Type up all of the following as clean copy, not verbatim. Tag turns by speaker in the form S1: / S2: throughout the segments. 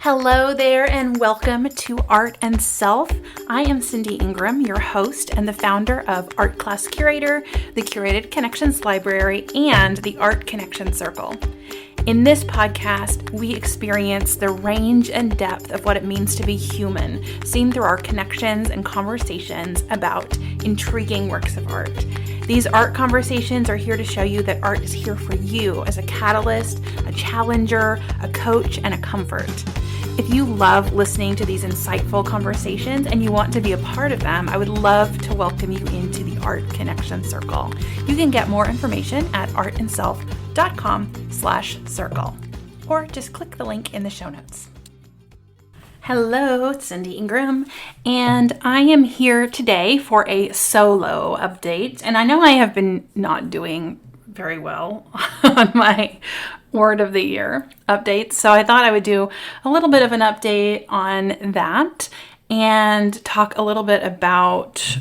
S1: Hello there and welcome to Art and Self. I am Cindy Ingram, your host and the founder of Art Class Curator, the Curated Connections Library, and the Art Connection Circle. In this podcast, we experience the range and depth of what it means to be human, seen through our connections and conversations about intriguing works of art. These art conversations are here to show you that art is here for you as a catalyst, a challenger, a coach, and a comfort. If you love listening to these insightful conversations and you want to be a part of them, I would love to welcome you into the Art Connection Circle. You can get more information at artandself.com/circle, or just click the link in the show notes. Hello, it's Cindy Ingram, and I am here today for a solo update. And I know I have been not doing very well on my Word of the Year updates, so I thought I would do a little bit of an update on that and talk a little bit about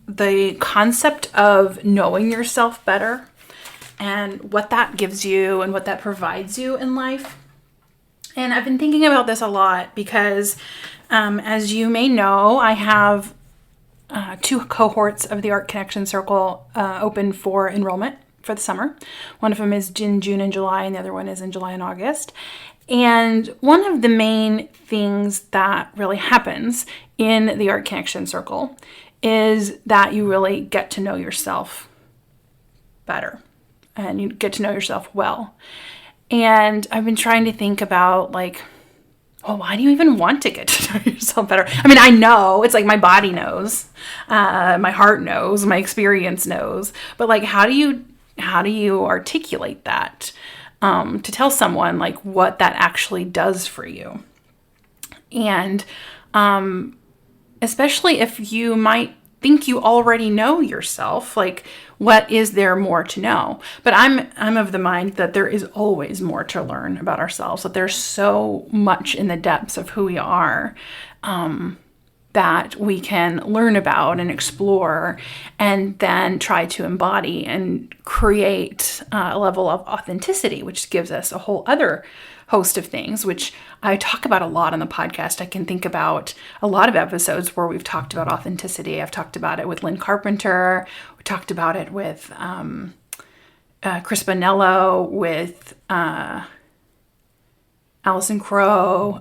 S1: the concept of knowing yourself better and what that gives you and what that provides you in life. And I've been thinking about this a lot because, as you may know, I have 2 cohorts of the Art Connection Circle open for enrollment for the summer. One of them is in June and July, and the other one is in July and August. And one of the main things that really happens in the Art Connection Circle is that you really get to know yourself better and you get to know yourself well. And I've been trying to think about why do you even want to get to know yourself better? I mean, I know, it's like my body knows, my heart knows, my experience knows, but how do you articulate that to tell someone what that actually does for you? And especially if you might think you already know yourself, what is there more to know? But I'm of the mind that there is always more to learn about ourselves, that there's so much in the depths of who we are that we can learn about and explore and then try to embody and create a level of authenticity, which gives us a whole other host of things, which I talk about a lot on the podcast. I can think about a lot of episodes where we've talked about authenticity. I've talked about it with Lynn Carpenter. We talked about it with Chris Bonello, with Allison Crow,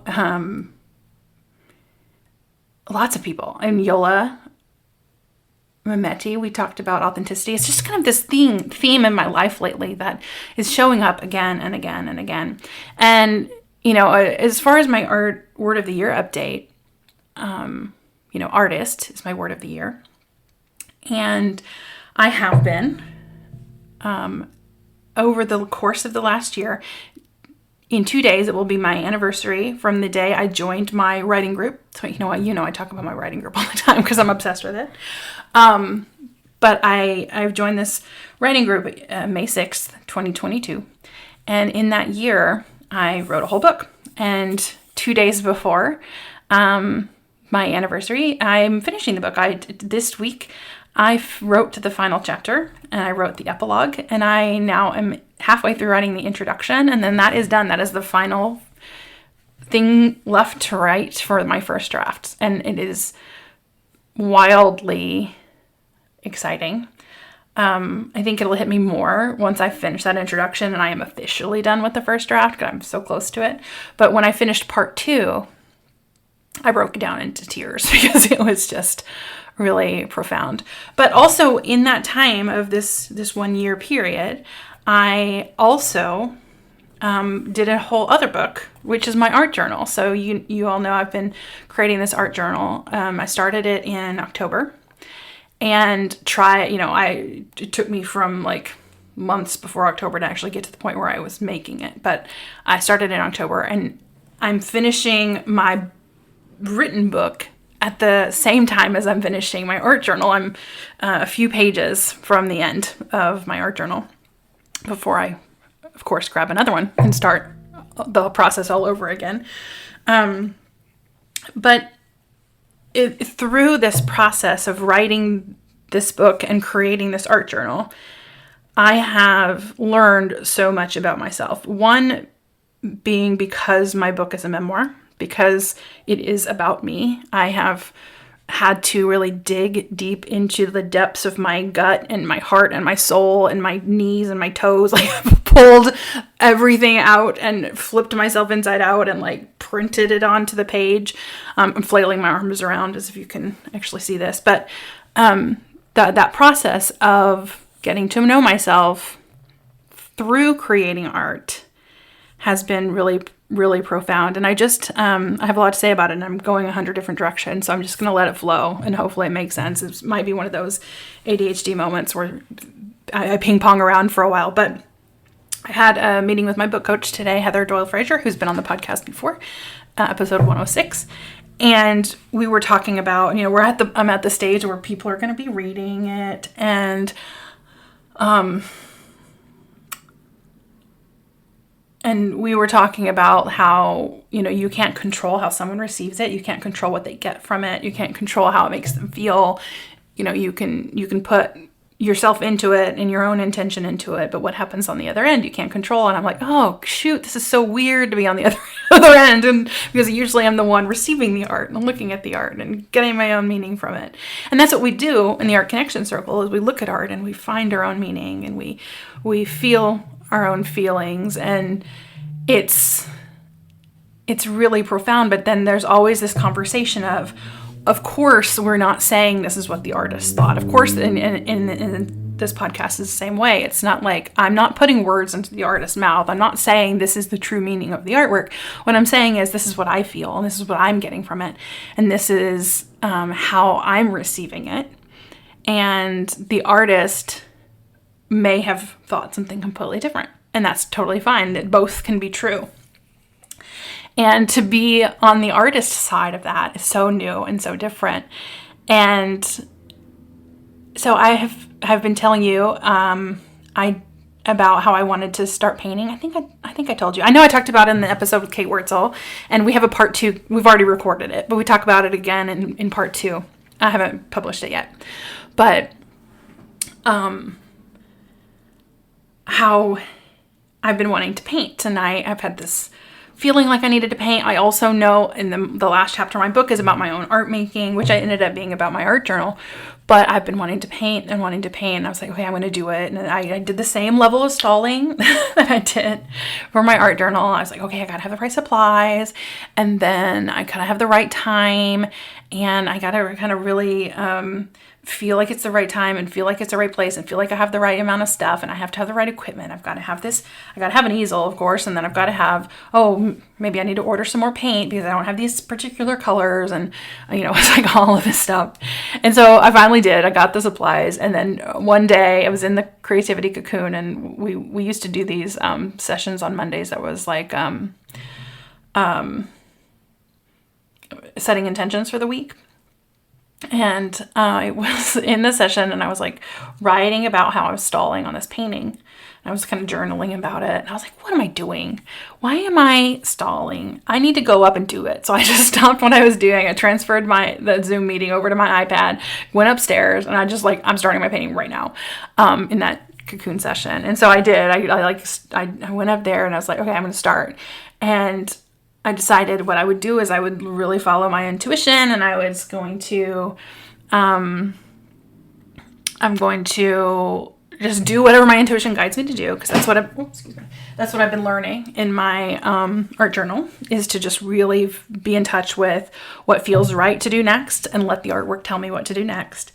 S1: lots of people. And Yola Mehmeti, we talked about authenticity. It's just kind of this theme in my life lately that is showing up again and again and again. And, as far as my Word of the Year update, artist is my Word of the Year. And I have been, over the course of the last year, in 2 days, it will be my anniversary from the day I joined my writing group. So, I talk about my writing group all the time because I'm obsessed with it. But I've joined this writing group May 6th, 2022. And in that year, I wrote a whole book. And 2 days before my anniversary, I'm finishing the book. This week, I wrote the final chapter and I wrote the epilogue. And I now am halfway through writing the introduction, and then that is done. That is the final thing left to write for my first draft, and it is wildly exciting. I think it'll hit me more once I finish that introduction and I am officially done with the first draft, because I'm so close to it. But when I finished part 2, I broke down into tears because it was just really profound. But also in that time of this 1 year period, I also did a whole other book, which is my art journal. So you all know I've been creating this art journal. I started it in October, and it took me from months before October to actually get to the point where I was making it. But I started in October, and I'm finishing my written book at the same time as I'm finishing my art journal. I'm a few pages from the end of my art journal before I, of course, grab another one and start the process all over again. But through this process of writing this book and creating this art journal, I have learned so much about myself. One being because my book is a memoir, because it is about me. I have had to really dig deep into the depths of my gut and my heart and my soul and my knees and my toes. Like, I've pulled everything out and flipped myself inside out and like printed it onto the page. I'm flailing my arms around as if you can actually see this, but that process of getting to know myself through creating art has been really, really profound. And I have a lot to say about it, and I'm going 100 different directions. So I'm just going to let it flow, and hopefully it makes sense. It might be one of those ADHD moments where I ping pong around for a while. But I had a meeting with my book coach today, Heather Doyle Fraser, who's been on the podcast before, episode 106. And we were talking about, I'm at the stage where people are going to be reading it, and we were talking about how, you can't control how someone receives it. You can't control what they get from it. You can't control how it makes them feel. You can put yourself into it and your own intention into it, but what happens on the other end, you can't control. And I'm like, oh shoot, this is so weird to be on the other end. And because usually I'm the one receiving the art and looking at the art and getting my own meaning from it. And that's what we do in the Art Connection Circle, is we look at art and we find our own meaning, and we feel our own feelings, and it's really profound. But then there's always this conversation of course, we're not saying this is what the artist thought. Of course, in this podcast is the same way. It's not like I'm not putting words into the artist's mouth. I'm not saying this is the true meaning of the artwork. What I'm saying is this is what I feel, and this is what I'm getting from it, and this is how I'm receiving it. And the artist may have thought something completely different, and that's totally fine. That both can be true. And to be on the artist side of that is so new and so different. And so I have been telling you about how I wanted to start painting. I think I told you. I know I talked about it in the episode with Kate Wurtzel, and we have a part 2. We've already recorded it, but we talk about it again in part 2. I haven't published it yet. But how I've been wanting to paint tonight. I've had this feeling like I needed to paint. I also know in the last chapter of my book is about my own art making, which I ended up being about my art journal. But I've been wanting to paint. And I was like, okay, I'm going to do it. And I did the same level of stalling that I did for my art journal. I was like, okay, I got to have the right supplies. And then I kind of have the right time. And I got to kind of really feel like it's the right time, and feel like it's the right place, and feel like I have the right amount of stuff, and I have to have the right equipment. I've got to have this. I got to have an easel, of course, and then I've got to have, maybe I need to order some more paint because I don't have these particular colors, and it's like all of this stuff. And so I finally did. I got the supplies, and then one day I was in the Creativity Cocoon, and we used to do these sessions on Mondays that was like setting intentions for the week. And I was in the session, and I was like writing about how I was stalling on this painting. And I was kind of journaling about it. And I was like, what am I doing? Why am I stalling? I need to go up and do it. So I just stopped what I was doing. I transferred the Zoom meeting over to my iPad, went upstairs, and I'm starting my painting right now in that cocoon session. And so I did. I went up there, and I was like, okay, I'm going to start. And I decided what I would do is I would really follow my intuition, and I was going to, I'm going to just do whatever my intuition guides me to do, because that's what I've been learning in my art journal, is to just really be in touch with what feels right to do next, and let the artwork tell me what to do next.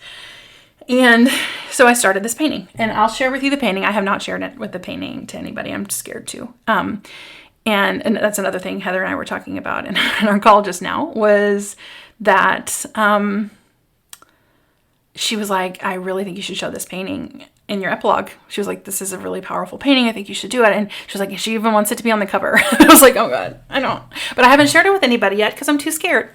S1: And so I started this painting, and I'll share with you the painting. I have not shared it with the painting to anybody. I'm scared to. And that's another thing Heather and I were talking about in our call just now, was that she was like, I really think you should show this painting in your epilogue. She was like, this is a really powerful painting. I think you should do it. And she was like, she even wants it to be on the cover. I was like, oh God, I don't. But I haven't shared it with anybody yet because I'm too scared.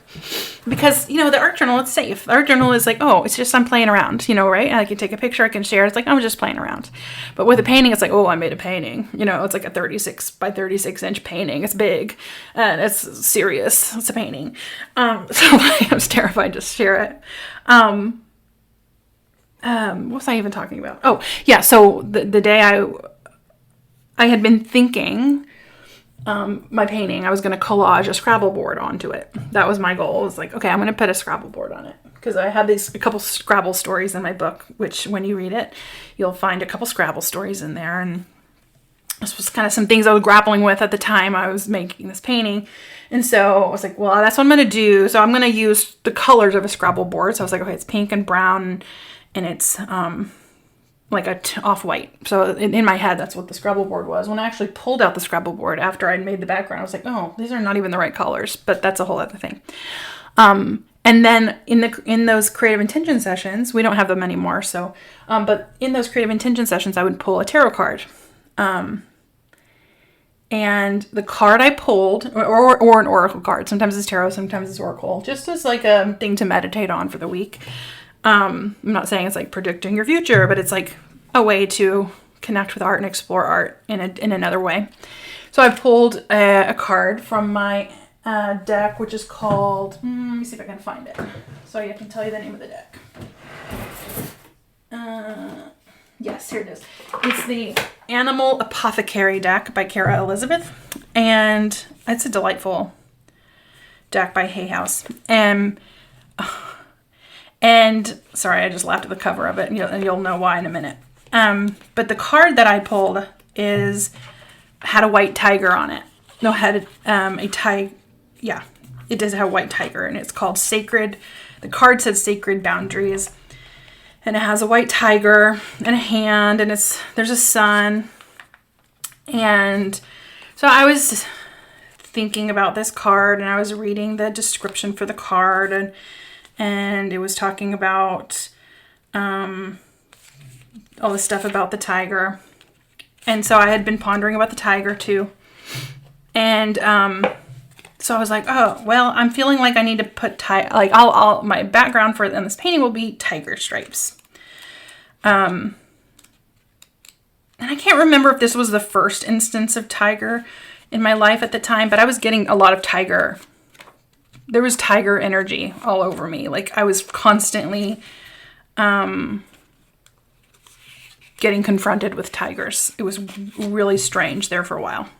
S1: Because, the art journal, it's safe. The art journal is like, oh, it's just I'm playing around, right? I can take a picture, I can share. It's like, I'm just playing around. But with a painting, it's like, oh, I made a painting. It's like a 36 by 36 inch painting. It's big. And it's serious. It's a painting. So I was terrified to share it. What was I even talking about? Oh, yeah. So the day I had been thinking my painting, I was going to collage a Scrabble board onto it. That was my goal. It was like, okay, I'm going to put a Scrabble board on it. Because I had a couple Scrabble stories in my book, which when you read it, you'll find a couple Scrabble stories in there. And this was kind of some things I was grappling with at the time I was making this painting. And so I was like, well, that's what I'm going to do. So I'm going to use the colors of a Scrabble board. So I was like, okay, it's pink and brown, and it's like a off-white. So in my head, that's what the Scrabble board was. When I actually pulled out the Scrabble board after I'd made the background, I was like, oh, these are not even the right colors. But that's a whole other thing. And then in those creative intention sessions, we don't have them anymore. So, but in those creative intention sessions, I would pull a tarot card. And the card I pulled, or an oracle card, sometimes it's tarot, sometimes it's oracle, just as like a thing to meditate on for the week. I'm not saying it's like predicting your future, but it's like a way to connect with art and explore art in another way. So I pulled a card from my deck, which is called, let me see if I can find it. So I can tell you the name of the deck. Yes, here it is. It's the Animal Apothecary deck by Kara Elizabeth. And it's a delightful deck by Hay House. And sorry, I just laughed at the cover of it, and you'll know why in a minute. But the card that I pulled had a white tiger on it. No, had a tiger. Yeah, it does have a white tiger, and it's called Sacred. The card says Sacred Boundaries. And it has a white tiger and a hand, and there's a sun. And so I was thinking about this card, and I was reading the description for the card, and it was talking about all this stuff about the tiger. And so I had been pondering about the tiger too. And so I was like, oh, well, I'm feeling like I need to put my background for this painting will be tiger stripes. And I can't remember if this was the first instance of tiger in my life at the time, but I was getting a lot of tiger. There was tiger energy all over me. Like I was constantly getting confronted with tigers. It was really strange there for a while.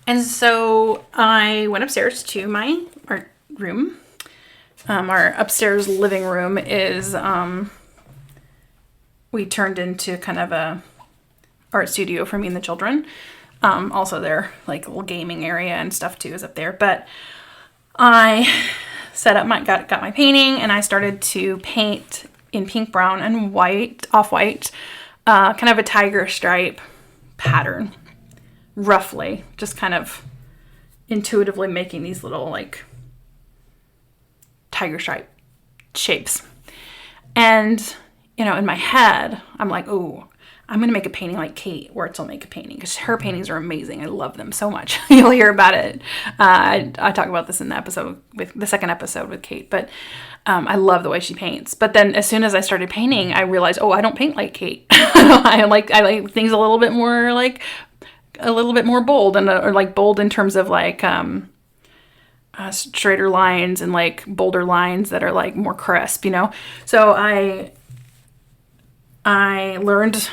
S1: And so I went upstairs to my art room. Our upstairs living room is, we turned into kind of a art studio for me and the children. Also their like little gaming area and stuff too is up there. But I set up got my painting, and I started to paint in pink, brown, and white, off-white, kind of a tiger stripe pattern. Roughly, just kind of intuitively making these little like tiger stripe shapes. And, in my head, I'm like, oh, I'm going to make a painting like Kate Wurtzel make a painting, because her paintings are amazing. I love them so much. You'll hear about it. I talk about this in the second episode with Kate, but I love the way she paints. But then as soon as I started painting, I realized, oh, I don't paint like Kate. I like things a little bit more bold, or like bold in terms of like straighter lines and like bolder lines that are like more crisp, So I learned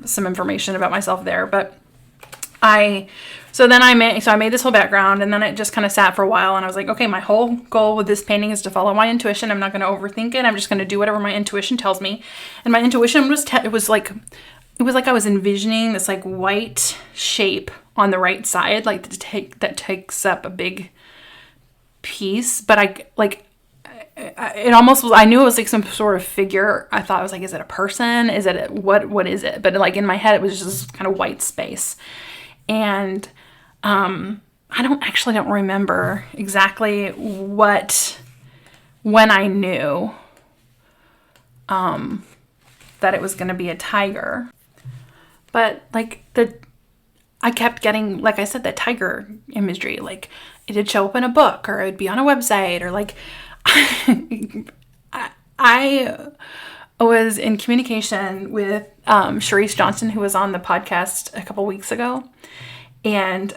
S1: some information about myself there, but I made this whole background, and then it just kind of sat for a while, and I was like, okay, my whole goal with this painting is to follow my intuition. I'm not going to overthink it. I'm just going to do whatever my intuition tells me. And my intuition was like I was envisioning this like white shape on the right side, like that takes up a big piece. But it almost was, I knew it was like some sort of figure. I thought, I was like, is it a person? Is it what is it? But like in my head, it was just kind of white space. And I don't remember exactly when I knew that it was going to be a tiger. But like I kept getting, like I said, that tiger imagery. Like it'd show up in a book, or it'd be on a website, or like I was in communication with Sharice Johnson, who was on the podcast a couple weeks ago, and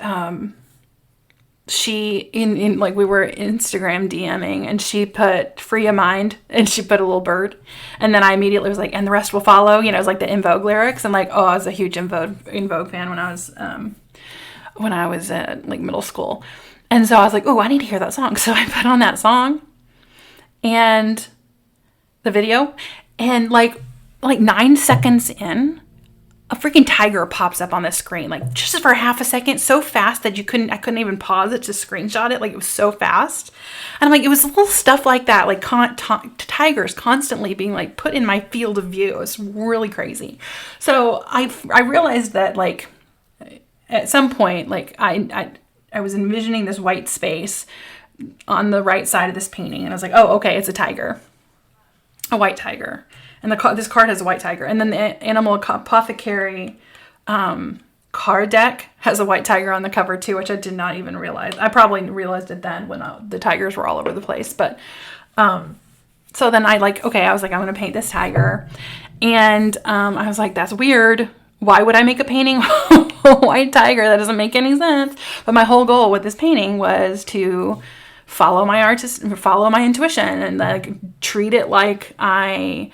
S1: she we were Instagram DMing, and she put free of mind, and she put a little bird, and then I immediately was like, and the rest will follow. It was like the En Vogue lyrics, and like, oh, I was a huge En Vogue fan when I was when I was at like middle school. And so I was like, oh, I need to hear that song. So I put on that song and the video, and like 9 seconds in, a freaking tiger pops up on the screen, like just for half a second, so fast that I couldn't even pause it to screenshot it. Like it was so fast. And I'm like, it was little stuff like that, like tigers constantly being like put in my field of view. It's really crazy. So I realized that like at some point, like I was envisioning this white space on the right side of this painting, and I was like, oh, okay, it's a tiger, a white tiger. And this card has a white tiger. And then the Animal Apothecary card deck has a white tiger on the cover too, which I did not even realize. I probably realized it then when the tigers were all over the place. But so then I was like, I'm going to paint this tiger. And I was like, that's weird. Why would I make a painting a white tiger? That doesn't make any sense. But my whole goal with this painting was to follow my intuition, and like treat it like I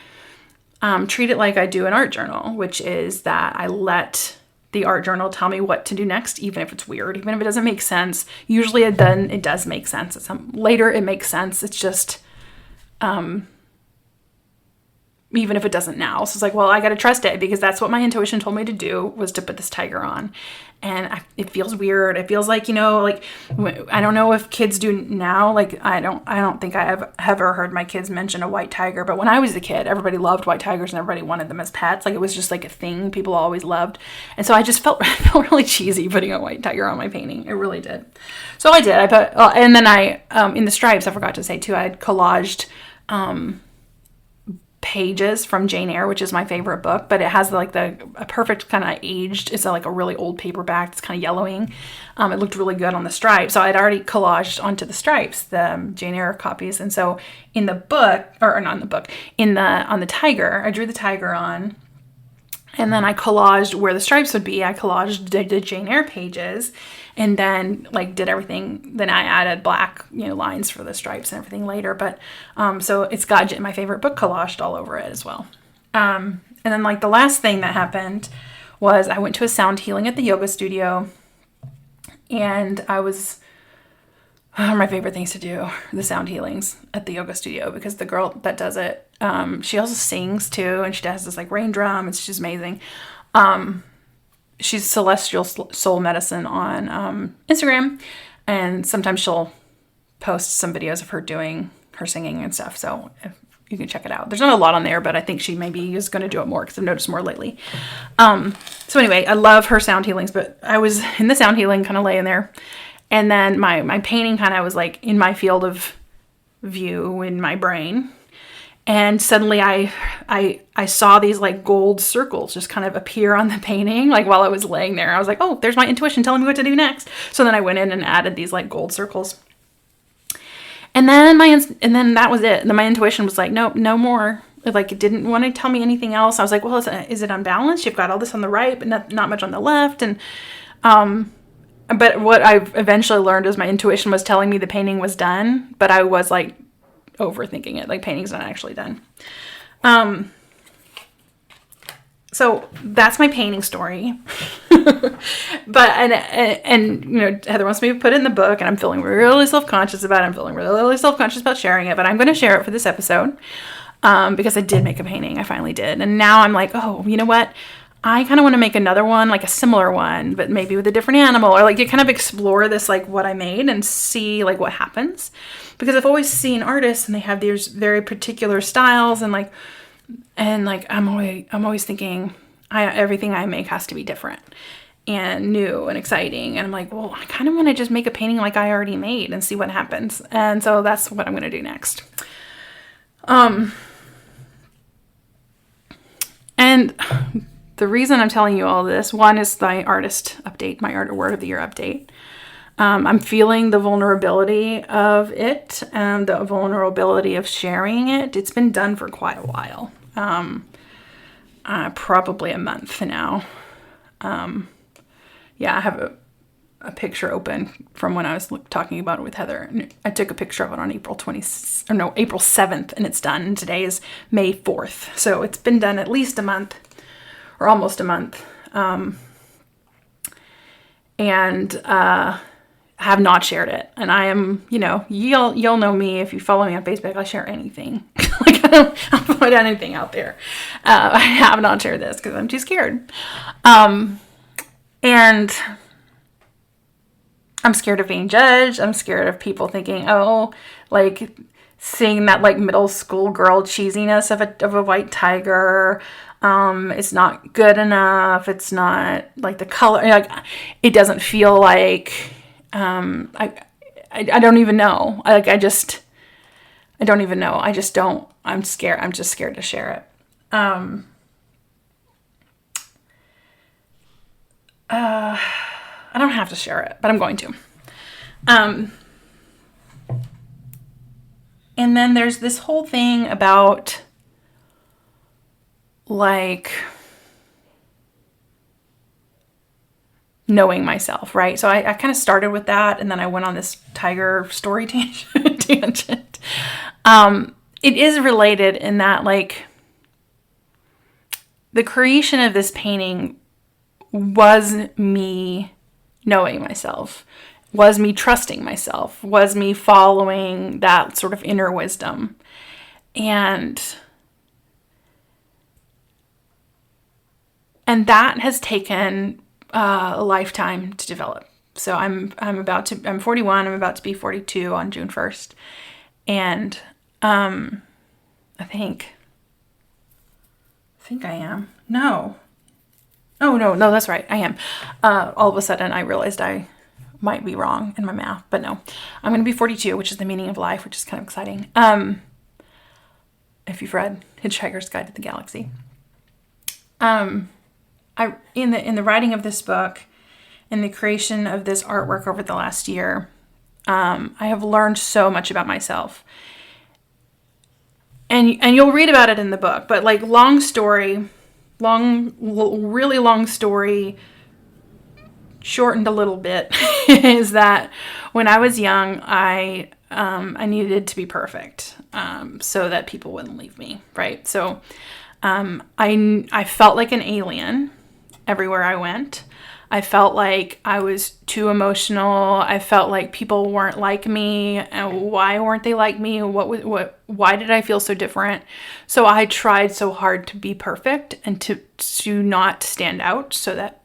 S1: do an art journal, which is that I let the art journal tell me what to do next, even if it's weird, even if it doesn't make sense. Usually it does make sense. Later it makes sense. It's just, even if it doesn't now. So it's like, well, I got to trust it, because that's what my intuition told me to do, was to put this tiger on. And it feels weird. It feels like, like, I don't know if kids do now. Like, I don't think I have ever heard my kids mention a white tiger. But when I was a kid, everybody loved white tigers and everybody wanted them as pets. Like, it was just like a thing people always loved. And so I just felt really cheesy putting a white tiger on my painting. It really did. So I did. And then in the stripes, I forgot to say too, I had collaged pages from Jane Eyre, which is my favorite book, but it has like a perfect kind of aged, it's like a really old paperback. It's kind of yellowing. It looked really good on the stripes. So I'd already collaged onto the stripes, the Jane Eyre copies. And so in the book, or not in the book, on the tiger, I drew the tiger on, and then I collaged where the stripes would be. I collaged the Jane Eyre pages, and then like did everything. Then I added black, lines for the stripes and everything later. But so it's got my favorite book collaged all over it as well. And then like the last thing that happened was I went to a sound healing at the yoga studio, and my favorite things to do, the sound healings at the yoga studio, because the girl that does it, she also sings too, and she does this like rain drum. It's just amazing. She's Celestial Soul Medicine on Instagram, and sometimes she'll post some videos of her doing her singing and stuff, so you can check it out. There's not a lot on there, but I think she maybe is going to do it more, because I've noticed more lately. So anyway, I love her sound healings, but I was in the sound healing kind of laying there, and then my painting kind of was like in my field of view in my brain. And suddenly I saw these like gold circles just kind of appear on the painting, like while I was laying there. I was like, oh, there's my intuition telling me what to do next. So then I went in and added these like gold circles. And then that was it. And then my intuition was like, nope, no more. Like, it didn't want to tell me anything else. I was like, well, is it unbalanced? You've got all this on the right, but not much on the left. And but what I eventually learned is my intuition was telling me the painting was done, but I was like overthinking it. Like, painting's not actually done. So that's my painting story. But and Heather wants me to put it in the book, and I'm feeling really self-conscious about it. I'm feeling really self-conscious about sharing it, but I'm going to share it for this episode, because I did make a painting. I finally did. And now I'm like, oh, you know what? I kind of want to make another one, like a similar one, but maybe with a different animal, or like you kind of explore this, like what I made, and see like what happens. Because I've always seen artists and they have these very particular styles, and I'm always thinking everything I make has to be different and new and exciting. And I'm like, well, I kind of want to just make a painting like I already made and see what happens. And so that's what I'm going to do next. And the reason I'm telling you all this, one is my artist update, my art word of the year update. I'm feeling the vulnerability of it, and the vulnerability of sharing it. It's been done for quite a while, probably a month now. I have a picture open from when I was talking about it with Heather. I took a picture of it on April 7th, and it's done. And today is May 4th. So it's been done at least a month, or almost a month. and have not shared it. And I am, you'll know me if you follow me on Facebook. I share anything. Like I'll put anything out there. I have not shared this because I'm too scared. And I'm scared of being judged. I'm scared of people thinking, oh, like seeing that like middle school girl cheesiness of a white tiger. It's not good enough. It's not like the color. Like it doesn't feel like. I don't even know. I don't even know. I just don't. I'm scared. I'm just scared to share it. I don't have to share it, but I'm going to. And then there's this whole thing about like knowing myself, right? So I kind of started with that, and then I went on this tiger story tangent. It is related in that like the creation of this painting was me knowing myself, was me trusting myself, was me following that sort of inner wisdom. And that has taken a lifetime to develop. So I'm 41, I'm about to be 42 on June 1st. And I think I am. No. Oh, no, that's right. I am. All of a sudden, I realized I might be wrong in my math, but no. I'm going to be 42, which is the meaning of life, which is kind of exciting. If you've read Hitchhiker's Guide to the Galaxy. In the writing of this book, in the creation of this artwork over the last year, I have learned so much about myself. And you'll read about it in the book, but like really long story, shortened a little bit, is that when I was young, I needed to be perfect, so that people wouldn't leave me, right? So I felt like an alien everywhere I went. I felt like I was too emotional. I felt like people weren't like me. And why weren't they like me? Why did I feel so different? So I tried so hard to be perfect and to not stand out so that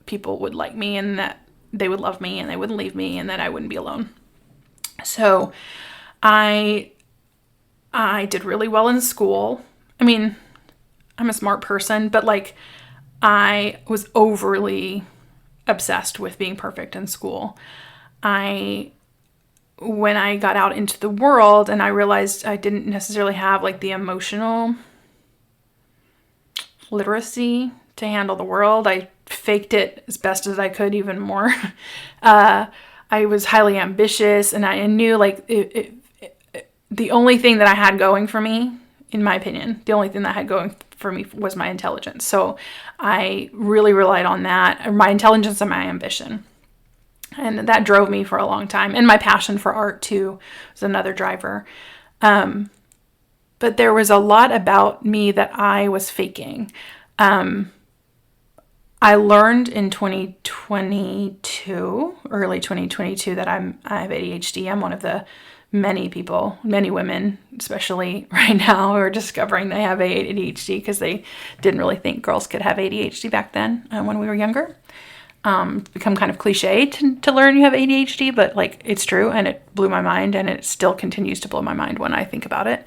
S1: people would like me and that they would love me and they wouldn't leave me and that I wouldn't be alone. So I did really well in school. I mean, I'm a smart person, but like I was overly obsessed with being perfect in school. When I got out into the world and I realized I didn't necessarily have like the emotional literacy to handle the world, I faked it as best as I could, even more. I was highly ambitious, and I knew like the only thing that I had going for me, in my opinion, the only thing that I had going for me was my intelligence. So I really relied on that, my intelligence and my ambition. And that drove me for a long time. And my passion for art too was another driver. But there was a lot about me that I was faking. I learned in 2022, early 2022, that I have ADHD. I'm one of the many women, especially right now, who are discovering they have ADHD because they didn't really think girls could have ADHD back then when we were younger. It's become kind of cliche to learn you have ADHD, but like it's true, and it blew my mind, and it still continues to blow my mind when I think about it.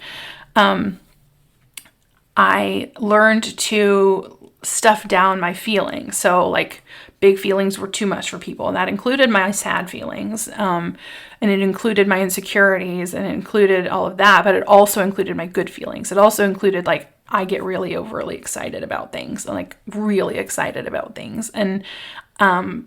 S1: I learned to stuff down my feelings. So like big feelings were too much for people, and that included my sad feelings, and it included my insecurities, and it included all of that, but it also included my good feelings. It also included like I get really overly excited about things, and like really excited about things, and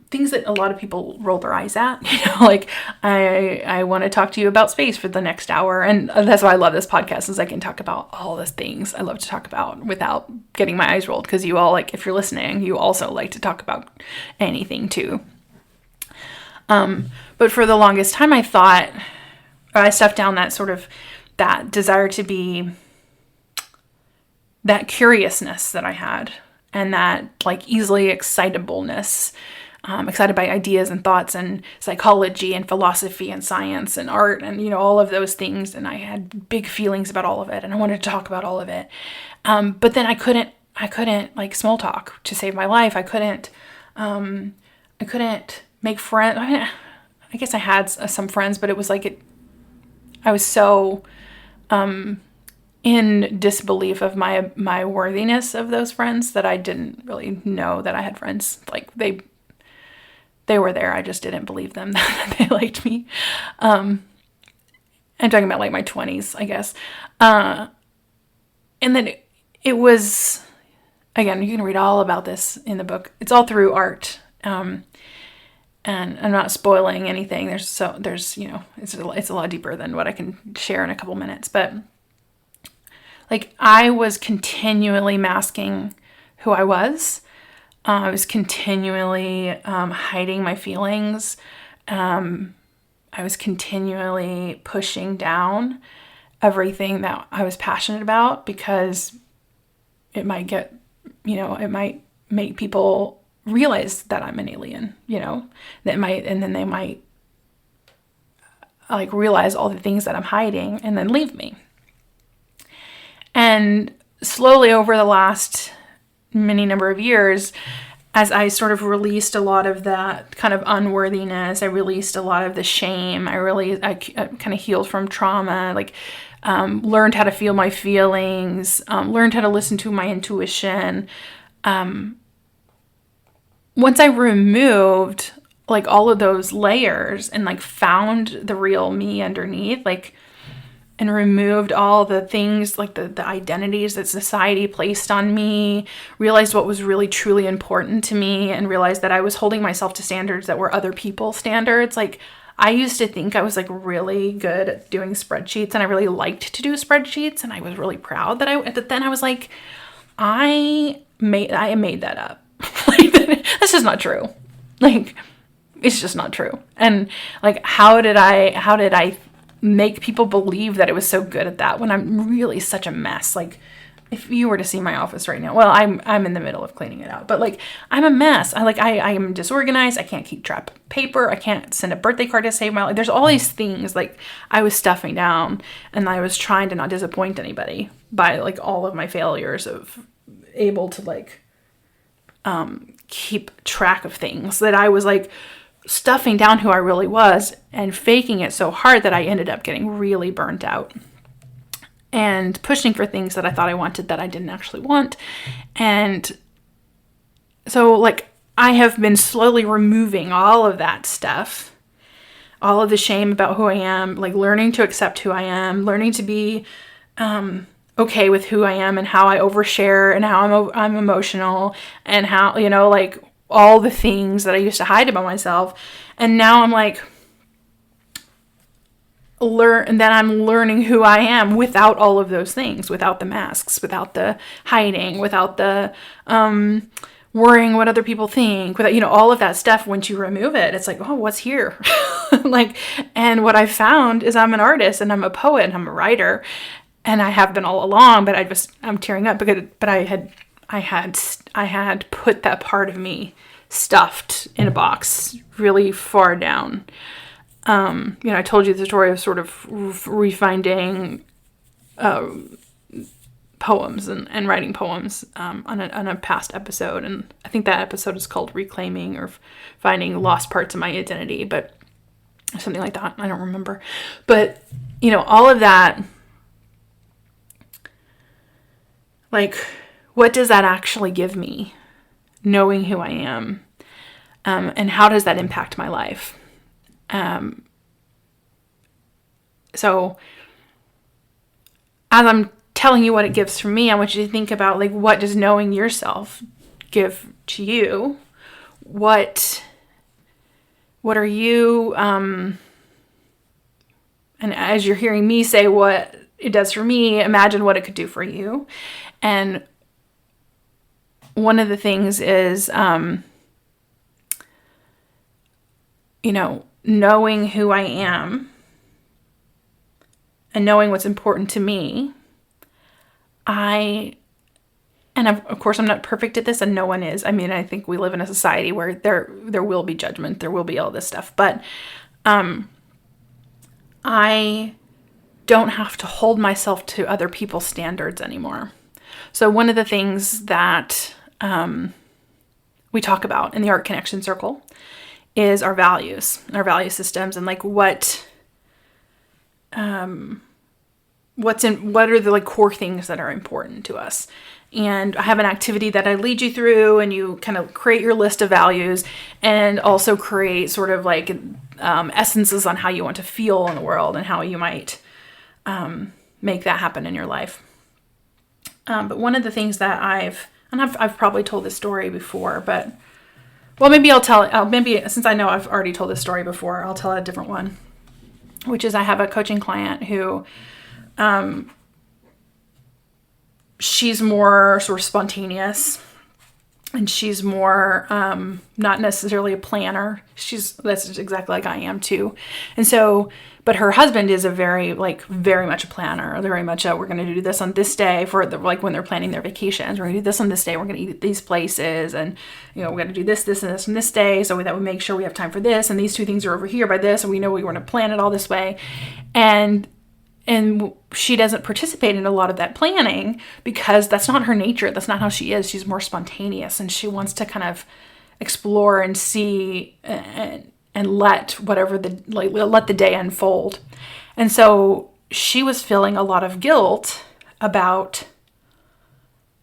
S1: things that a lot of people roll their eyes at, like I want to talk to you about space for the next hour. And that's why I love this podcast, is I can talk about all the things I love to talk about without getting my eyes rolled. Because you all, like, if you're listening, you also like to talk about anything too. But for the longest time, I thought I stuffed down that sort of that desire to be, that curiousness that I had, and that like easily excitableness, excited by ideas and thoughts and psychology and philosophy and science and art and, all of those things. And I had big feelings about all of it and I wanted to talk about all of it. But then I couldn't like small talk to save my life. I couldn't make friends. I guess I had some friends, but it was like I was so in disbelief of my worthiness of those friends that I didn't really know that I had friends. Like they were there. I just didn't believe them that they liked me. I'm talking about like my 20s, I guess. And then it was, again, you can read all about this in the book. It's all through art. And I'm not spoiling anything. There's it's a lot deeper than what I can share in a couple minutes. But like I was continually masking who I was. I was continually hiding my feelings. I was continually pushing down everything that I was passionate about because it might it might make people realize that I'm an alien, and then they might like realize all the things that I'm hiding and then leave me. And slowly over the last many number of years, as I sort of released a lot of that kind of unworthiness, I released a lot of the shame. I kind of healed from trauma, like learned how to feel my feelings, learned how to listen to my intuition. Once I removed like all of those layers and like found the real me underneath, like, and removed all the things like the identities that society placed on me, realized what was really truly important to me, and realized that I was holding myself to standards that were other people's standards. Like I used to think I was like really good at doing spreadsheets and I really liked to do spreadsheets and I was really proud but then I was like, I made that up. Like that's just not true. Like it's just not true. And like how did I make people believe that it was so good at that when I'm really such a mess? Like if you were to see my office right now, well, I'm in the middle of cleaning it out, but like I'm a mess. I am disorganized. I can't keep track of paper. I can't send a birthday card to save my life. There's all these things like I was stuffing down, and I was trying to not disappoint anybody by like all of my failures of able to like keep track of things, that I was like stuffing down who I really was and faking it so hard that I ended up getting really burnt out and pushing for things that I thought I wanted that I didn't actually want. And so like I have been slowly removing all of that stuff, all of the shame about who I am, like learning to accept who I am, learning to be okay with who I am and how I overshare and how I'm emotional and how, like all the things that I used to hide about myself. And now I'm like, I'm learning who I am without all of those things, without the masks, without the hiding, without the worrying what other people think, without, all of that stuff. Once you remove it, it's like, oh, what's here? Like, and what I found is I'm an artist and I'm a poet and I'm a writer. And I have been all along, but I'm tearing up but I had put that part of me stuffed in a box really far down. I told you the story of sort of refinding poems and writing poems on a past episode, and I think that episode is called Reclaiming or Finding Lost Parts of My Identity, but something like that. I don't remember, but all of that. Like, what does that actually give me, knowing who I am? And how does that impact my life? So as I'm telling you what it gives for me, I want you to think about, like, what does knowing yourself give to you? What are you, and as you're hearing me say what it does for me, imagine what it could do for you. And one of the things is, knowing who I am and knowing what's important to me, I And of course, I'm not perfect at this, and no one is. I mean, I think we live in a society where there will be judgment, there will be all this stuff, but I don't have to hold myself to other people's standards anymore. So one of the things that we talk about in the Art Connection Circle is our values, our value systems, and like what are the like core things that are important to us. And I have an activity that I lead you through, and you kind of create your list of values and also create sort of like essences on how you want to feel in the world and how you might make that happen in your life. But one of the things that I've probably told this story before, but well, maybe maybe since I know I've already told this story before, I'll tell a different one, which is I have a coaching client who, she's more sort of spontaneous, and she's more not necessarily a planner. That's exactly like I am too. And so, but her husband is very much a planner, very much we're going to do this on this day for when they're planning their vacations. We're going to do this on this day. We're going to eat at these places, and we're going to do this, this, and this on this day, so that we make sure we have time for this. And these two things are over here by this, and we know we want to plan it all this way. And she doesn't participate in a lot of that planning because that's not her nature. That's not how she is. She's more spontaneous, and she wants to kind of explore and see and let let the day unfold. And so she was feeling a lot of guilt about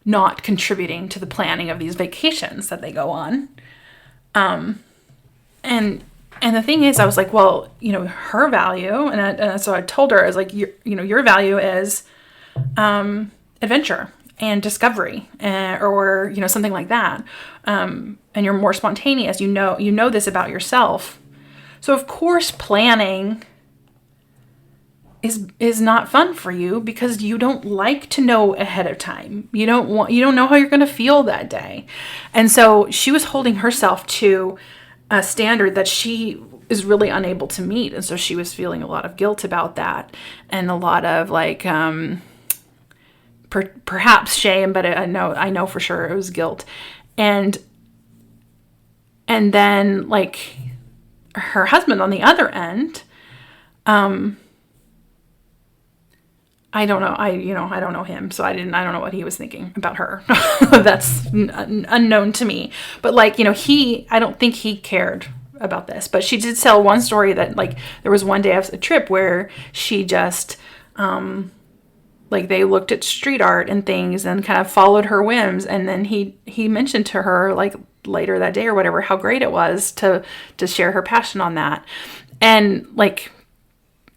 S1: not contributing to the planning of these vacations that they go on. And the thing is, I was like, well, her value, and so I told her, I was like, your value is adventure and discovery, or something like that, and you're more spontaneous. You know this about yourself, so of course planning is not fun for you because you don't like to know ahead of time. You don't know how you're going to feel that day, and so she was holding herself to a standard that she is really unable to meet. And so she was feeling a lot of guilt about that, and a lot of perhaps shame, but I know for sure it was guilt. And then her husband on the other end, I don't know. I don't know him, so I don't know what he was thinking about her. That's unknown to me. But I don't think he cared about this. But she did tell one story that there was one day of a trip where she just they looked at street art and things and kind of followed her whims. And then he mentioned to her later that day or whatever how great it was to share her passion on that.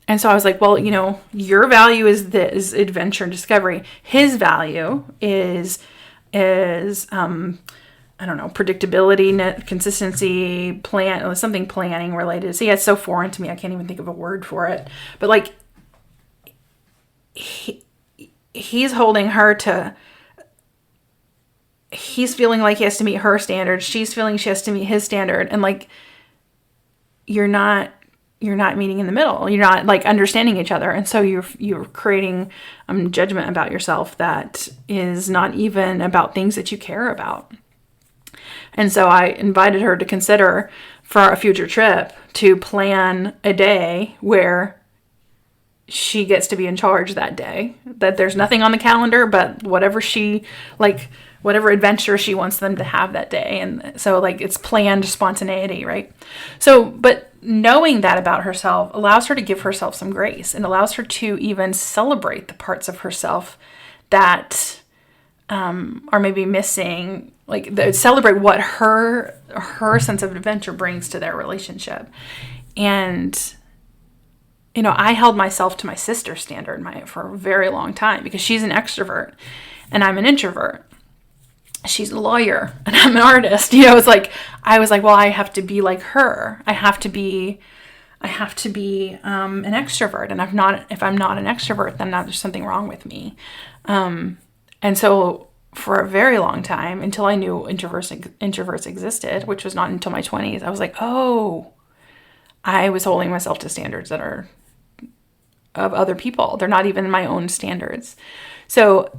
S1: And so I was like, well, your value is adventure and discovery. His value is I don't know, predictability, consistency, something planning related. See, it's so foreign to me. I can't even think of a word for it. But he's holding her to, he's feeling like he has to meet her standard. She's feeling she has to meet his standard. And you're not meeting in the middle. You're not understanding each other. And so you're creating judgment about yourself that is not even about things that you care about. And so I invited her to consider for a future trip to plan a day where she gets to be in charge that day, that there's nothing on the calendar, but whatever adventure she wants them to have that day. And so it's planned spontaneity, right? So, but knowing that about herself allows her to give herself some grace, and allows her to even celebrate the parts of herself that are maybe missing, celebrate what her sense of adventure brings to their relationship. And I held myself to my sister's standard for a very long time because she's an extrovert and I'm an introvert. She's a lawyer and I'm an artist. It's I was like, well, I have to be like her. I have to be an extrovert. And if I'm not an extrovert, then there's something wrong with me. And so for a very long time, until I knew introverts existed, which was not until my 20s, I was like, oh, I was holding myself to standards that are of other people. They're not even my own standards. So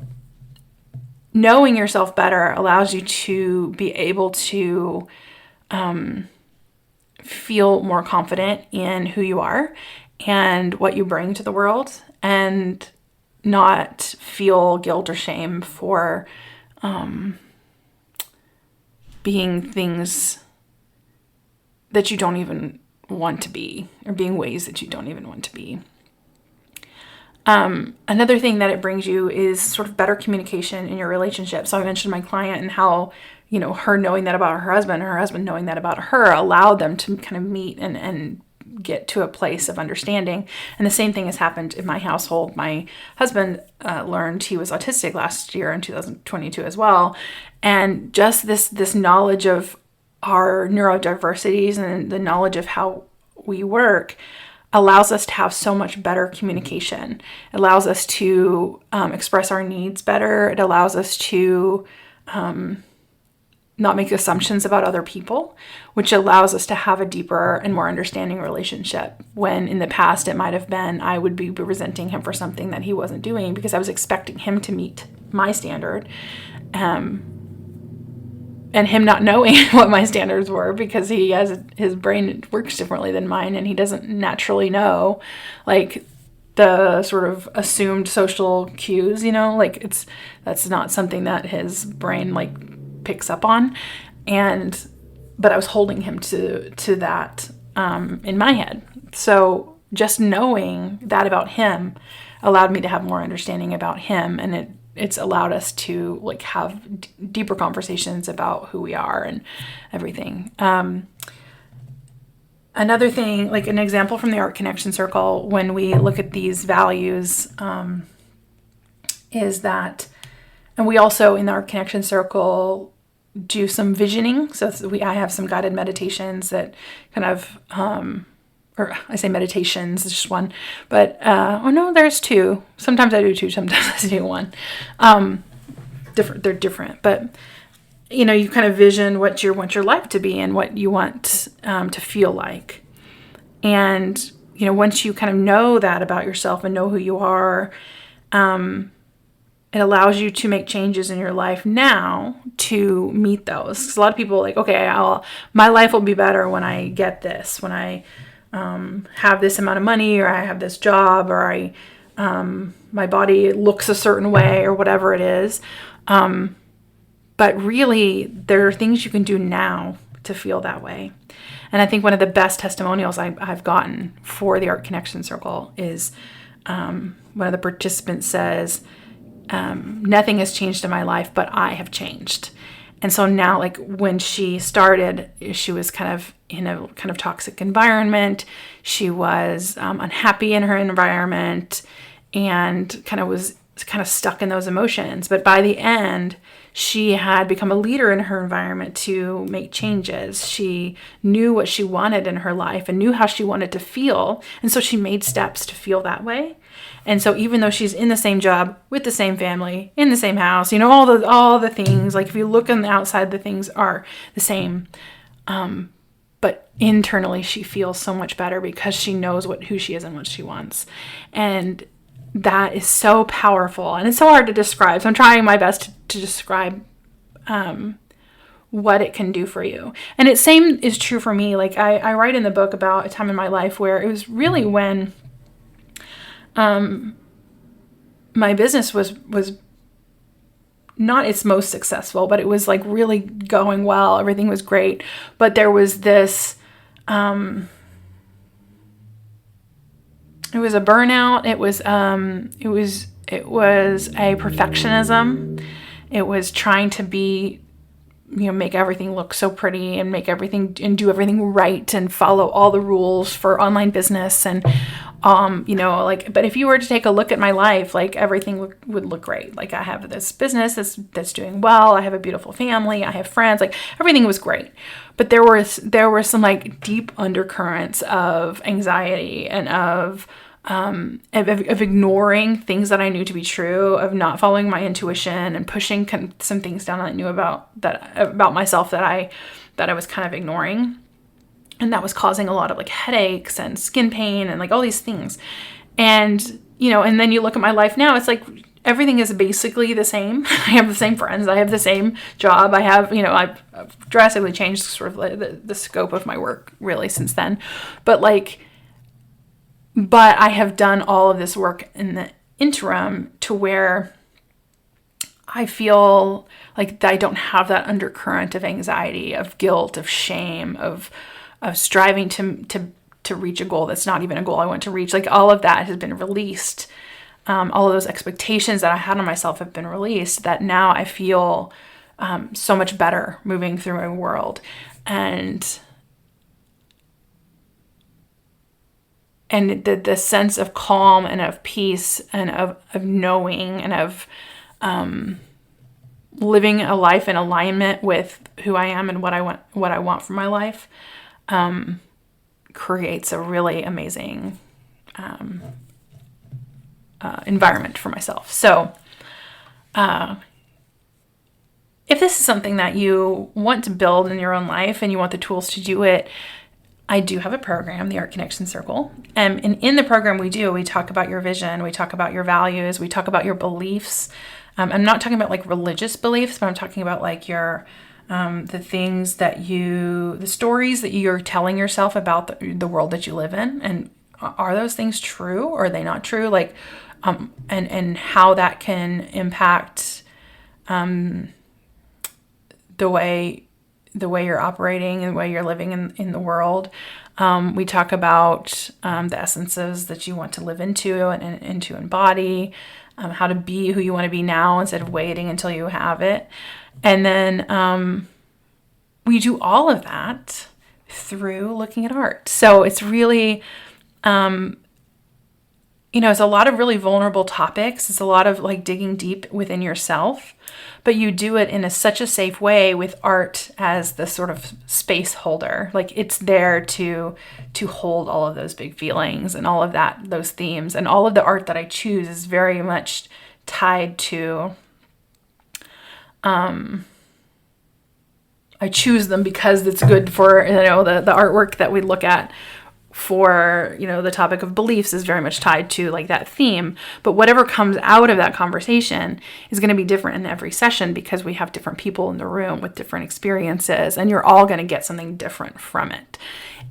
S1: knowing yourself better allows you to be able to feel more confident in who you are and what you bring to the world, and not feel guilt or shame for being things that you don't even want to be, or being ways that you don't even want to be. Another thing that it brings you is sort of better communication in your relationship. So I mentioned my client and how, her knowing that about her husband knowing that about her, allowed them to kind of meet and get to a place of understanding. And the same thing has happened in my household. My husband learned he was autistic last year in 2022 as well. And just this knowledge of our neurodiversities and the knowledge of how we work allows us to have so much better communication. It allows us to express our needs better. It allows us to not make assumptions about other people, which allows us to have a deeper and more understanding relationship, when in the past it might have been I would be resenting him for something that he wasn't doing because I was expecting him to meet my standard, and him not knowing what my standards were because his brain works differently than mine, and he doesn't naturally know like the sort of assumed social cues, that's not something that his brain picks up on. But I was holding him to that in my head. So just knowing that about him allowed me to have more understanding about him, and it's allowed us to have deeper conversations about who we are and everything. Another thing, an example from the Art Connection Circle, when we look at these values, is that, and we also in the Art Connection Circle do some visioning. So I have some guided meditations that kind of, or I say meditations, it's just one, but, there's two. Sometimes I do two, sometimes I do one. They're different, but you kind of vision what you want your life to be and what you want to feel like. And, once you kind of know that about yourself and know who you are, it allows you to make changes in your life now to meet those. Because a lot of people my life will be better when I get this, when I have this amount of money, or I have this job, or my body looks a certain way, or whatever it is. But really, there are things you can do now to feel that way. And I think one of the best testimonials I've gotten for the Art Connection Circle is one of the participants says, nothing has changed in my life, but I have changed. And so now, when she started, she was kind of in a kind of toxic environment. She was unhappy in her environment and was stuck in those emotions. But by the end, she had become a leader in her environment to make changes. She knew what she wanted in her life and knew how she wanted to feel. And so she made steps to feel that way. And so even though she's in the same job, with the same family, in the same house, all the things, if you look on the outside, the things are the same. But internally she feels so much better because she knows who she is and what she wants. And that is so powerful, and it's so hard to describe. So I'm trying my best to describe what it can do for you. And it same is true for me. I write in the book about a time in my life where it was really when my business was not its most successful, but it was really going well. Everything was great. But there was this, it was a burnout. It was a perfectionism. It was trying to be, make everything look so pretty and make everything and do everything right and follow all the rules for online business. And, but if you were to take a look at my life, everything would look great. I have this business that's doing well. I have a beautiful family. I have friends. Everything was great. But there were some deep undercurrents of anxiety and of ignoring things that I knew to be true, of not following my intuition and pushing some things down I knew about myself that I was kind of ignoring. And that was causing a lot of headaches and skin pain and all these things. And, and then you look at my life now, it's everything is basically the same. I have the same friends. I have the same job. I have, I've drastically changed sort of the scope of my work really since then. But I have done all of this work in the interim to where I feel like I don't have that undercurrent of anxiety, of guilt, of shame, of striving to reach a goal that's not even a goal I want to reach. Like all of that has been released. All of those expectations that I had on myself have been released, that now I feel so much better moving through my world. And the sense of calm and of peace and of knowing and of living a life in alignment with who I am and what I want from my life creates a really amazing environment for myself. So if this is something that you want to build in your own life and you want the tools to do it, I do have a program, the Art Connection Circle. And in the program we talk about your vision, we talk about your values, we talk about your beliefs. I'm not talking about like religious beliefs, but I'm talking about like your, the things that the stories that you're telling yourself about the world that you live in. And are those things true or are they not true? Like, and how that can impact, the way you're operating and the way you're living in the world. We talk about the essences that you want to live into and to embody, how to be who you want to be now instead of waiting until you have it. And then we do all of that through looking at art. So it's really, it's a lot of really vulnerable topics. It's a lot of like digging deep within yourself, but you do it in such a safe way with art as the sort of space holder. Like it's there to hold all of those big feelings and all of those themes, and all of the art that I choose is very much tied to, I choose them because it's good for, the artwork that we look at for, the topic of beliefs is very much tied to like that theme. But whatever comes out of that conversation is going to be different in every session because we have different people in the room with different experiences, and you're all going to get something different from it.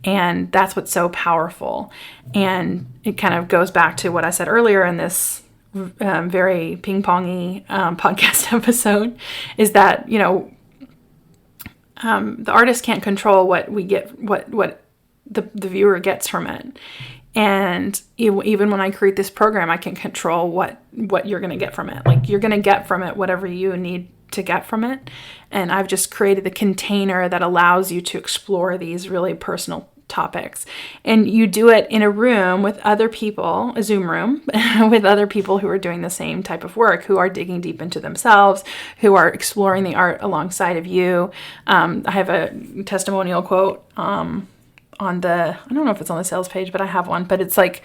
S1: And that's what's so powerful. And it kind of goes back to what I said earlier in this very ping-pongy podcast episode, is that, the artist can't control what we get, what the viewer gets from it. And even when I create this program, I can control what you're going to get from it. Like you're going to get from it whatever you need to get from it. And I've just created the container that allows you to explore these really personal topics. And you do it in a room with other people, a Zoom room, with other people who are doing the same type of work, who are digging deep into themselves, who are exploring the art alongside of you. I have a testimonial quote on I don't know if it's on the sales page, but I have one, but it's like,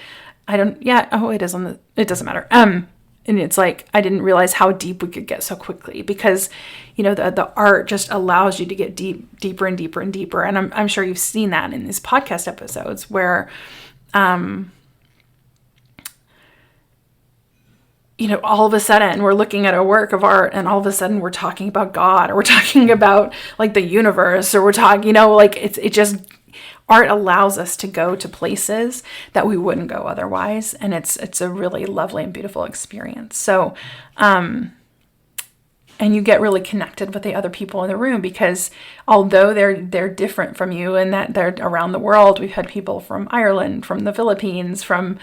S1: it is it doesn't matter. And it's like, I didn't realize how deep we could get so quickly because, the art just allows you to get deeper and deeper and deeper. And I'm sure you've seen that in these podcast episodes where, all of a sudden we're looking at a work of art and all of a sudden we're talking about God, or we're talking about like the universe, or we're talking, art allows us to go to places that we wouldn't go otherwise. And it's a really lovely and beautiful experience. So, and you get really connected with the other people in the room because although they're different from you and that they're around the world, we've had people from Ireland, from the Philippines, from,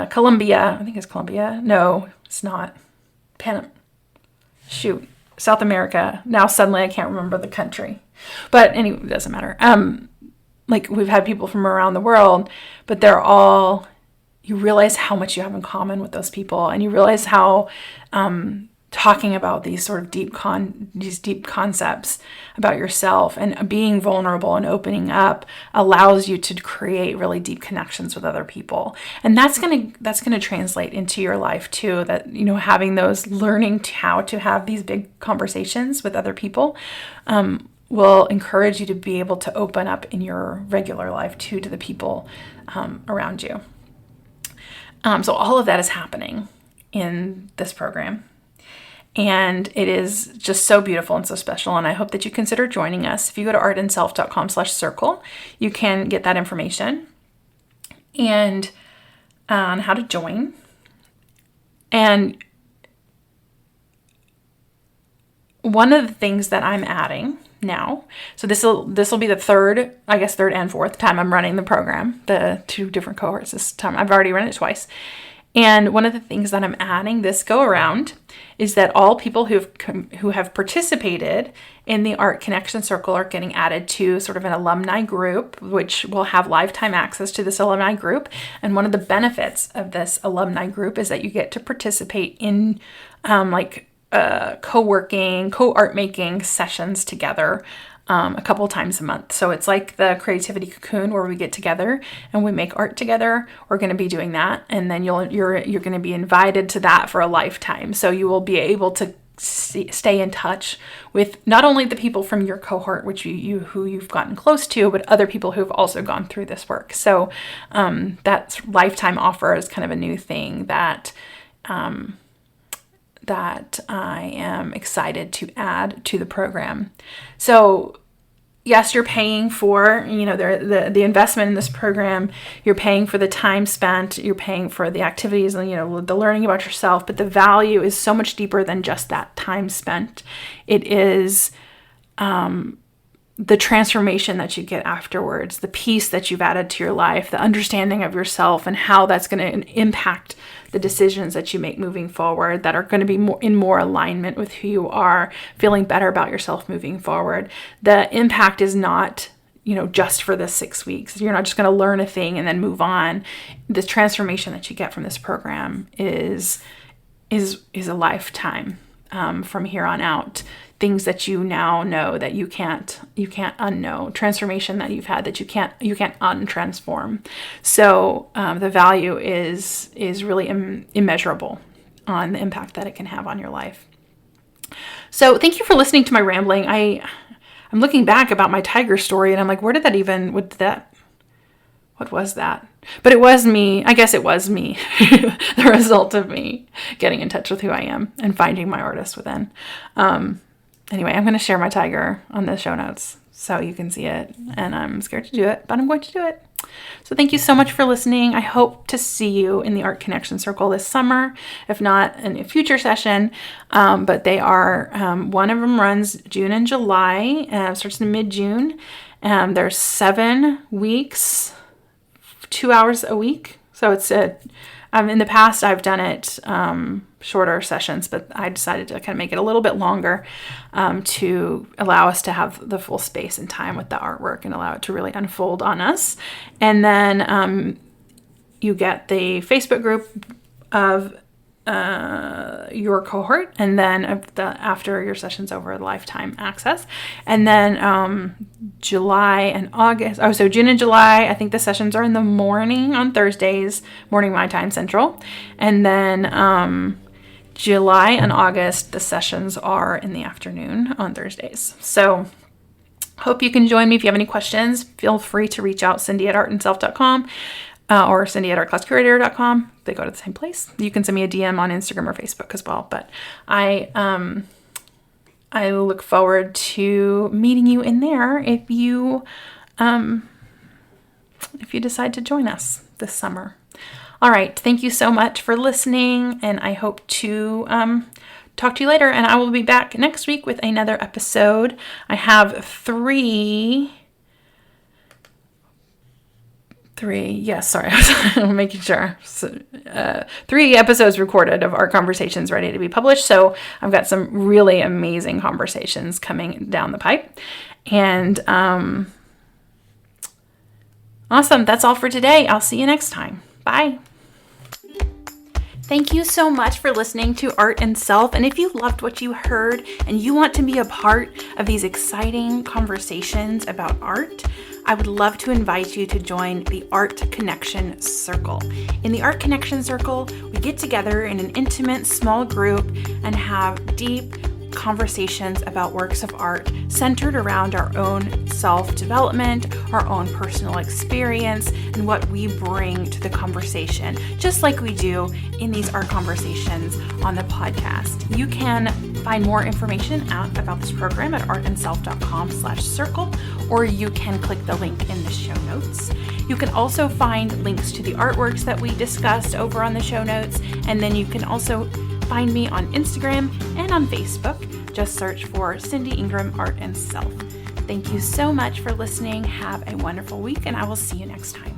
S1: Colombia. I think it's Colombia. No, it's not. South America. Now suddenly I can't remember the country. But anyway, it doesn't matter. We've had people from around the world, but you realize how much you have in common with those people, and you realize how talking about these sort of deep concepts about yourself and being vulnerable and opening up allows you to create really deep connections with other people. And that's going to translate into your life too, that, having those, learning how to have these big conversations with other people, will encourage you to be able to open up in your regular life too, to the people around you. So all of that is happening. in this program. And it is just so beautiful and so special. And I hope that you consider joining us. If you go to artandself.com/circle, you can get that information and on how to join. And one of the things that I'm adding now, so this will be the third and fourth time I'm running the program, the 2 different cohorts this time. I've already run it twice. And one of the things that I'm adding this go around is that all people who have participated in the Art Connection Circle are getting added to sort of an alumni group, which will have lifetime access to this alumni group. And one of the benefits of this alumni group is that you get to participate in co-working, co-art making sessions together a couple times a month. So it's like the Creativity Cocoon where we get together and we make art together. We're going to be doing that, and then you're going to be invited to that for a lifetime. So you will be able to stay in touch with not only the people from your cohort, which who you've gotten close to, but other people who've also gone through this work. So that lifetime offer is kind of a new thing that I am excited to add to the program. So yes, you're paying for, the investment in this program, you're paying for the time spent, you're paying for the activities and, the learning about yourself, but the value is so much deeper than just that time spent. It is the transformation that you get afterwards, the peace that you've added to your life, the understanding of yourself and how that's going to impact the decisions that you make moving forward that are going to be more alignment with who you are, feeling better about yourself moving forward. The impact is not, just for the 6 weeks. You're not just going to learn a thing and then move on. The transformation that you get from this program is a lifetime from here on out. Things that you now know that you can't unknow, transformation that you've had that you can't untransform. So the value is really immeasurable on the impact that it can have on your life. So thank you for listening to my rambling. I'm looking back about my tiger story and I'm like, what was that? But it was me. I guess it was me, the result of me getting in touch with who I am and finding my artist within. Anyway, I'm going to share my tiger on the show notes so you can see it. And I'm scared to do it, but I'm going to do it. So thank you so much for listening. I hope to see you in the Art Connection Circle this summer, if not in a future session. But they are, one of them runs June and July, starts in mid-June. There's 7 weeks, 2 hours a week. So it's in the past, I've done it shorter sessions, but I decided to kind of make it a little bit longer to allow us to have the full space and time with the artwork and allow it to really unfold on us. And then you get the Facebook group of your cohort, and then after your session's over, lifetime access. And then July and August, so June and July, I think the sessions are in the morning on Thursdays, morning my time central. And then July and August, the sessions are in the afternoon on Thursdays. So hope you can join me. If you have any questions, feel free to reach out, Cindy@artandself.com. Or Cindy@artclasscurator.com. They go to the same place. You can send me a DM on Instagram or Facebook as well. But I look forward to meeting you in there if you decide to join us this summer. All right. Thank you so much for listening, and I hope to talk to you later. And I will be back next week with another episode. I have three, yes, sorry, I was making sure. So, 3 episodes recorded of our conversations ready to be published. So I've got some really amazing conversations coming down the pipe. And awesome. That's all for today. I'll see you next time. Bye. Thank you so much for listening to Art and Self. And if you loved what you heard and you want to be a part of these exciting conversations about art, I would love to invite you to join the Art Connection Circle. In the Art Connection Circle, we get together in an intimate small group and have deep conversations about works of art centered around our own self-development, our own personal experience, and what we bring to the conversation, just like we do in these art conversations on the podcast. You can find more information out about this program at artandself.com/circle, or you can click the link in the show notes. You can also find links to the artworks that we discussed over on the show notes, and then you can also find me on Instagram and on Facebook. Just search for Cindy Ingram Art and Self. Thank you so much for listening. Have a wonderful week, and I will see you next time.